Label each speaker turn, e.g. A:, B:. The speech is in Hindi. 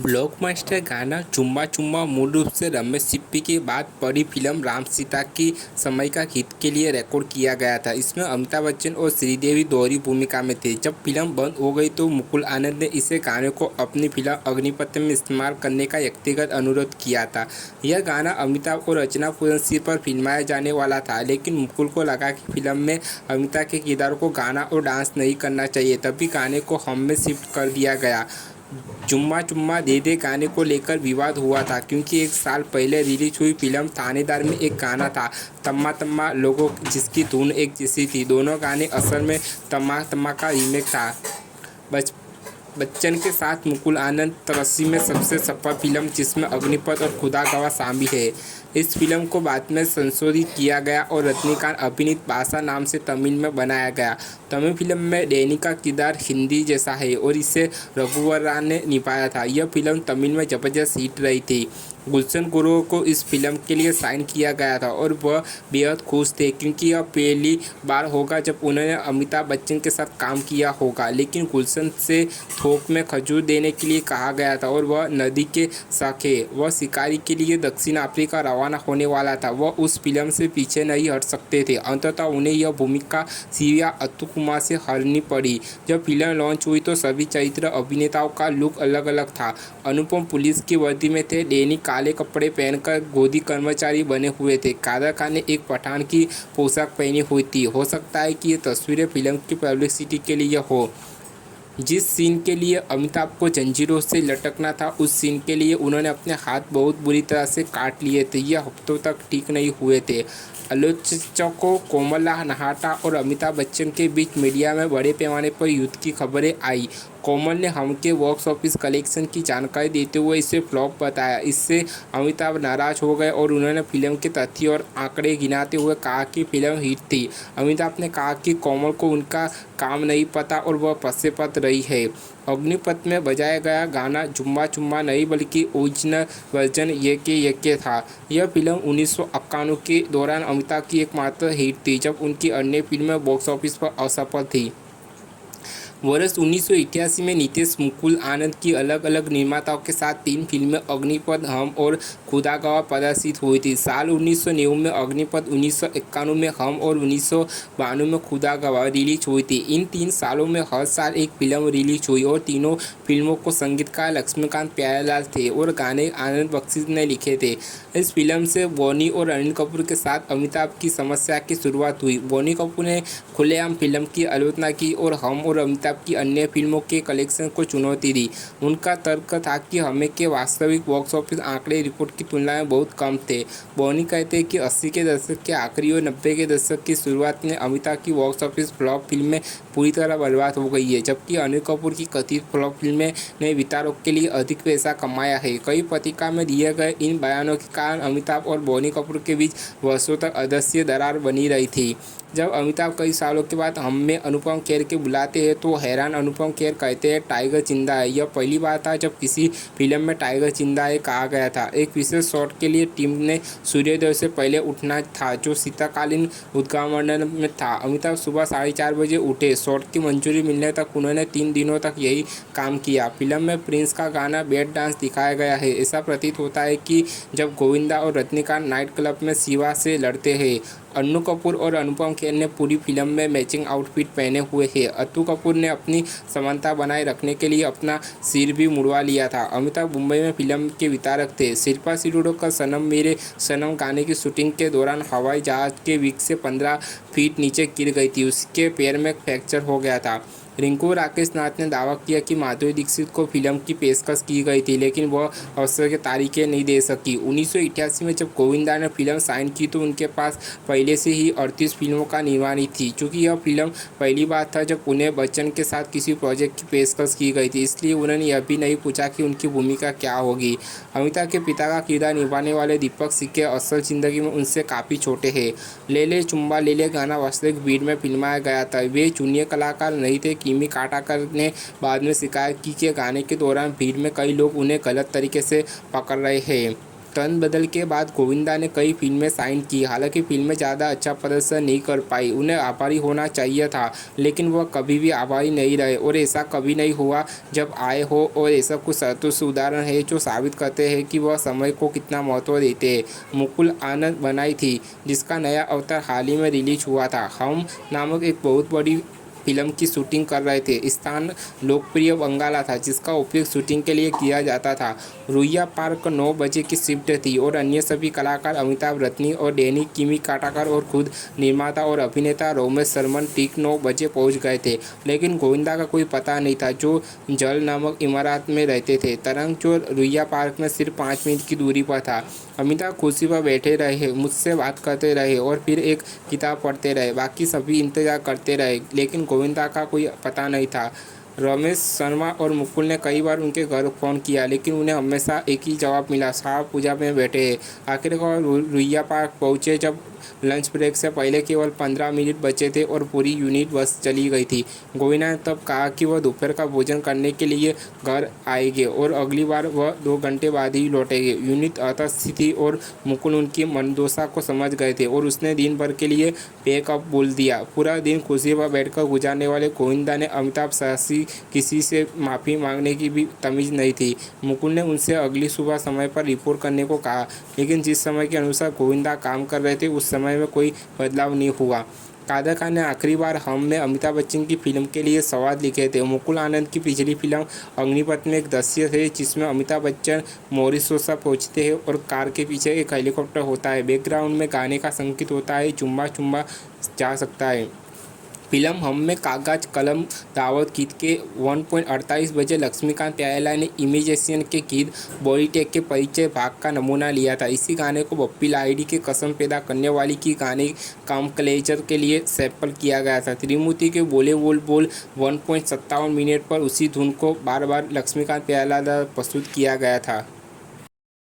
A: ब्लॉकबस्टर गाना चुम्मा चुम्मा मूल रूप से रमेश सिप्पी के बाद बड़ी फिल्म राम सीता की समय का हिट के लिए रिकॉर्ड किया गया था। इसमें अमिताभ बच्चन और श्रीदेवी दोहरी भूमिका में थे। जब फिल्म बंद हो गई तो मुकुल आनंद ने इसे गाने को अपनी फिल्म अग्निपथ में इस्तेमाल करने का व्यक्तिगत अनुरोध किया था। यह गाना अमिताभ और रचना पूरन सिंह पर फिल्माया जाने वाला था, लेकिन मुकुल को लगा कि फिल्म में अमिताभ के किरदार को गाना और डांस नहीं करना चाहिए, तभी गाने को हम में शिफ्ट कर दिया गया। चुम्मा चुम्मा दे दे गाने को लेकर विवाद हुआ था, क्योंकि एक साल पहले रिलीज हुई फिल्म थानेदार में एक गाना था तम्मा तम्मा लोगों, जिसकी धुन एक जैसी थी। दोनों गाने असल में तम्मा तम्मा का रीमेक था। बच्चन के साथ मुकुल आनंद 83 में सबसे सफल फिल्म जिसमें अग्निपथ और खुदा गवाह शामिल है। इस फिल्म को बाद में संशोधित किया गया और रजनीकांत अभिनीत भाषा नाम से तमिल में बनाया गया। तमिल फिल्म में डैनी का किरदार हिंदी जैसा है और इसे रघुवर राव ने निभाया था। यह फिल्म तमिल में जबरदस्त हिट रही थी। गुलशन गुरु को इस फिल्म के लिए साइन किया गया था और वह बेहद खुश थे, क्योंकि यह पहली बार होगा जब उन्होंने अमिताभ बच्चन के साथ काम किया होगा। लेकिन गुलशन से थोक में खजूर देने के लिए कहा गया था और वह नदी के साखे वह शिकारी के लिए दक्षिण अफ्रीका रवाना होने वाला था। वह उस फिल्म से पीछे नहीं हट सकते थे। अंततः उन्हें यह भूमिका सीरिया अत्तू कुमार से हरनी पड़ी। जब फिल्म लॉन्च हुई तो सभी चरित्र अभिनेताओं का लुक अलग अलग था। अनुपम पुलिस की वर्दी में थे, डैनी काले कपड़े पहनकर गोदी कर्मचारी बने हुए थे, कादर खान ने एक पठान की पोशाक पहनी हुई थी। हो सकता है कि ये तस्वीरें फिल्म की पब्लिसिटी के लिए हो। जिस सीन के लिए अमिताभ को जंजीरों से लटकना था, उस सीन के लिए उन्होंने अपने हाथ बहुत बुरी तरह से काट लिए थे। यह हफ्तों तक ठीक नहीं हुए थे। आलोचकों कोमला नहाटा और अमिताभ बच्चन के बीच मीडिया में बड़े पैमाने पर युद्ध की खबरें आई। कोमल ने हम के बॉक्स ऑफिस कलेक्शन की जानकारी देते हुए इसे फ्लॉप बताया। इससे अमिताभ नाराज हो गए और उन्होंने फिल्म के तथ्य और आंकड़े गिनाते हुए कहा कि फिल्म हिट थी। अमिताभ ने कहा कि कोमल को उनका काम नहीं पता और वह पश्चाताप रही है। अग्निपथ में बजाया गया गाना चुम्मा चुम्मा नहीं बल्कि ओरिजिनल वर्जन ये था। यह फिल्म 1991 के दौरान अमिताभ की एकमात्र हिट थी, जब उनकी अन्य फिल्में बॉक्स ऑफिस पर असफल थी। वर्ष 1988 में नीतीश मुकुल आनंद की अलग अलग निर्माताओं के साथ 3 फिल्में अग्निपथ, हम और खुदा गवाह प्रदर्शित हुई थी। साल 1990 में अग्निपथ, 1991 में हम और 1992 में खुदा गवाह रिलीज हुई थी। इन 3 सालों में हर साल एक फिल्म रिलीज हुई और तीनों फिल्मों को संगीतकार लक्ष्मीकांत प्यारेलाल थे और गाने आनंद बख्शी ने लिखे थे। इस फिल्म से बोनी और अनिल कपूर के साथ अमिताभ की समस्या की शुरुआत हुई। बोनी कपूर ने खुलेआम फिल्म की आलोचना की और हम और अमिताभ की अन्य फिल्मों के कलेक्शन को चुनौती दी। उनका तर्क था कि हमें के वास्तविक बॉक्स ऑफिस आंकड़े रिपोर्ट की तुलना में बहुत कम थे। बोनी कहते हैं कि 80 के दशक के आखिरी और 90 के दशक की शुरुआत में अमिताभ की बॉक्स ऑफिस फ्लॉप फिल्में पूरी तरह बर्बाद हो गई है, जबकि अनिल कपूर की कथित फ्लॉप फिल्में ने वितरकों के लिए अधिक पैसा कमाया है। कई पत्रिका में दिए गए इन बयानों के कारण अमिताभ और बोनी कपूर के बीच वर्षों तक अदृश्य दरार बनी रही थी। जब अमिताभ कई सालों के बाद हम में अनुपम खेर के बुलाते हैं तो हैरान अनुपम खेर कहते हैं टाइगर जिंदा है। यह पहली बार था जब किसी फिल्म में टाइगर जिंदा है कहा गया था। एक विशेष शॉट के लिए टीम ने सूर्योदय से पहले उठना था, जो शीतकालीन उद्घाटन में था। अमिताभ सुबह 4:30 बजे उठे। शॉट की मंजूरी मिलने तक उन्होंने 3 दिनों तक यही काम किया। फिल्म में प्रिंस का गाना बैड डांस दिखाया गया है। ऐसा प्रतीत होता है कि जब गोविंदा और रजनीकांत नाइट क्लब में शिवा से लड़ते हैं। अन्नू कपूर और अनुपम खेर ने पूरी फिल्म में मैचिंग आउटफिट पहने हुए हैं। अत्तू कपूर ने अपनी समानता बनाए रखने के लिए अपना सिर भी मुड़वा लिया था। अमिताभ मुंबई में फिल्म के वितरक थे। शिल्पा शिरोडकर का सनम मेरे सनम गाने की शूटिंग के दौरान हवाई जहाज के विक से 15 फीट नीचे गिर गई थी। उसके पैर में फ्रैक्चर हो गया था। रिंकू राकेश नाथ ने दावा किया कि माधुरी दीक्षित को फिल्म की पेशकश की गई थी, लेकिन वह अवसर के तारीखें नहीं दे सकी। 1988 में जब गोविंदा ने फिल्म साइन की तो उनके पास पहले से ही 38 फिल्मों का निर्माणी थी। चूँकि यह फिल्म पहली बार था जब उन्हें बच्चन के साथ किसी प्रोजेक्ट की पेशकश की गई थी, इसलिए उन्होंने यह भी नहीं पूछा कि उनकी भूमिका क्या होगी। अमिताभ के पिता का किरदार निभाने वाले दीपक सिक्के असल जिंदगी में उनसे काफ़ी छोटे हैं। ले ले चुम्बा ले ले गाना वास्तविक भीड़ में फिल्माया गया था। वे चुनिए कलाकार नहीं थे। किमी काटाकर ने बाद में शिकायत की कि गाने के दौरान भीड़ में कई लोग उन्हें गलत तरीके से पकड़ रहे हैं। टर्न बदल के बाद गोविंदा ने कई फिल्में साइन की। हालांकि फिल्में ज़्यादा अच्छा प्रदर्शन नहीं कर पाई। उन्हें आभारी होना चाहिए था, लेकिन वह कभी भी आभारी नहीं रहे और ऐसा कभी नहीं हुआ जब आए हो। और ऐसा कुछ सतुष्ट उदाहरण है जो साबित करते हैं कि वह समय को कितना महत्व देते हैं। मुकुल आनंद बनाई थी, जिसका नया अवतार हाल ही में रिलीज हुआ था। हम नामक एक बहुत बड़ी फिल्म की शूटिंग कर रहे थे। स्थान लोकप्रिय बंगाला था, जिसका उपयोग शूटिंग के लिए किया जाता था। रुइया पार्क 9 बजे की शिफ्ट थी और अन्य सभी कलाकार अमिताभ, रत्नी और डैनी किमी काटाकर और खुद निर्माता और अभिनेता रोमेश सरमन ठीक 9 बजे पहुंच गए थे। लेकिन गोविंदा का कोई पता नहीं था, जो जल नामक इमारत में रहते थे। तरंग जो रुइया पार्क में सिर्फ 5 मिनट की दूरी पर था। अमिताभ कुर्सी पर बैठे रहे, मुझसे बात करते रहे और फिर एक किताब पढ़ते रहे। बाकी सभी इंतजार करते रहे, लेकिन गोविंदा का कोई पता नहीं था। रमेश शर्मा और मुकुल ने कई बार उनके घर फ़ोन किया, लेकिन उन्हें हमेशा एक ही जवाब मिला, साहब पूजा में बैठे हैं। आखिरकार रुइया पार्क पहुंचे जब लंच ब्रेक से पहले केवल 15 मिनट बचे थे और पूरी यूनिट बस चली गई थी। गोविंदा ने तब कहा कि वह दोपहर का भोजन करने के लिए घर आएंगे और अगली बार वह 2 घंटे बाद ही लौटेंगे। यूनिट असहज थी और मुकुल उनकी मनोदशा को समझ गए थे और उसने दिन भर के लिए पैकअप बोल दिया। पूरा दिन कुर्सी पर बैठकर गुजारने वाले गोविंदा ने अमिताभ साहसी किसी से माफ़ी मांगने की भी तमीज़ नहीं थी। मुकुल ने उनसे अगली सुबह समय पर रिपोर्ट करने को कहा, लेकिन जिस समय के अनुसार गोविंदा काम कर रहे थे उस समय में कोई बदलाव नहीं हुआ। कादर खान ने आखिरी बार हम में अमिताभ बच्चन की फिल्म के लिए संवाद लिखे थे। मुकुल आनंद की पिछली फिल्म अग्निपथ में एक दृश्य है जिसमें अमिताभ बच्चन मॉरिशस पहुंचते हैं और कार के पीछे एक हेलीकॉप्टर होता है। बैकग्राउंड में गाने का संकेत होता है, चुम्मा चुम्मा जा सकता है। फिल्म हम में कागज कलम दावत गीत के 1.48 बजे लक्ष्मीकांत प्यारेलाल ने इमेज एशियन के गीत बॉडी टेक के परिचय भाग का नमूना लिया था। इसी गाने को बप्पी लाहिड़ी के कसम पैदा करने वाली की गाने काम क्लेजर के लिए सैंपल किया गया था। त्रिमूर्ति के बोले बोल बोल 1.57 मिनट पर उसी धुन को बार बार लक्ष्मीकांत प्यारेलाल द्वारा प्रस्तुत किया गया था।